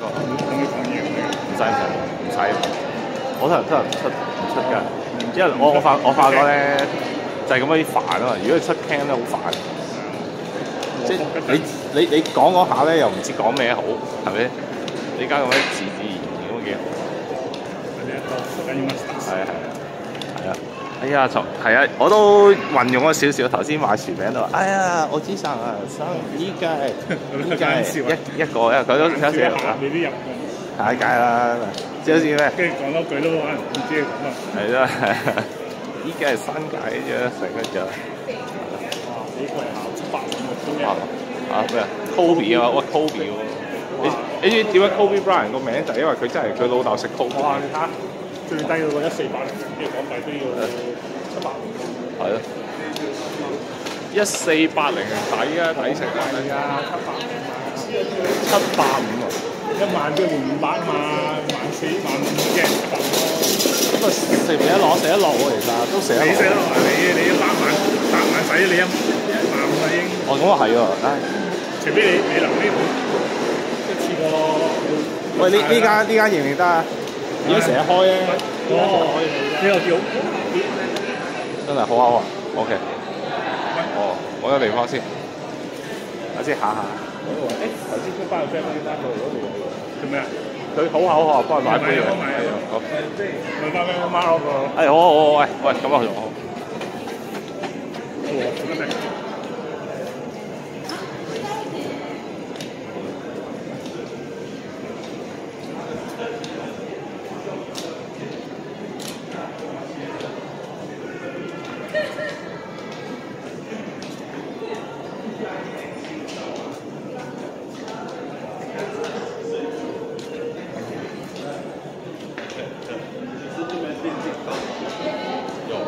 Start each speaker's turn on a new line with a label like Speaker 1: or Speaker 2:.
Speaker 1: 唔使，我通常出㗎，因為我發覺咧就係咁樣煩啊嘛。如果你出 cam 咧好煩，即係你講下咧又唔知講咩好，係咪？你而家咁樣自然咁幾好。係啊。哎呀，係啊，我都運用咗少少。頭先買薯餅都話，哎呀，我知生啊，依家一個佢都有時啊，
Speaker 2: 你啲入
Speaker 1: 下一屆啦，即係好似咩？
Speaker 2: 跟住講多句都可能唔知你講乜。
Speaker 1: 係啦，依家係新界啫，成個就
Speaker 2: 哇！呢個係700
Speaker 1: 咩啊 ？Kobe 啊，喂 Kobe 喎！你知點解 Kobe Bryant 個名就係因為佢真係佢老豆食 Kobe。
Speaker 2: 哇！你睇下最低嗰個1480，跟住港幣都要750。
Speaker 1: 係咯，1480抵啊，抵食啊！
Speaker 2: 係啊
Speaker 1: 750啊
Speaker 2: ！1萬都要500啊嘛，14000、15000嘅700咯。
Speaker 1: 咁啊，食唔食得落？食得落喎，其實都食得落。
Speaker 2: 你食得落啊？你8萬使，你1萬5啦已經。
Speaker 1: 哦，咁啊係喎，唉。
Speaker 2: 除非你留呢盤一次過。
Speaker 1: 喂，呢間認唔認得啊？而家成日開咧。
Speaker 2: 哦，呢個叫
Speaker 1: 真係好口啊 ！OK。哦，揾個地方先。我先下。
Speaker 2: 頭先出翻個 friend 翻過嚟嗰度做咩啊？
Speaker 1: 佢好口啊，幫佢買杯嘢。
Speaker 2: 好。即係問翻咩媽嗰個。
Speaker 1: 係好，喂，咁啊好。有。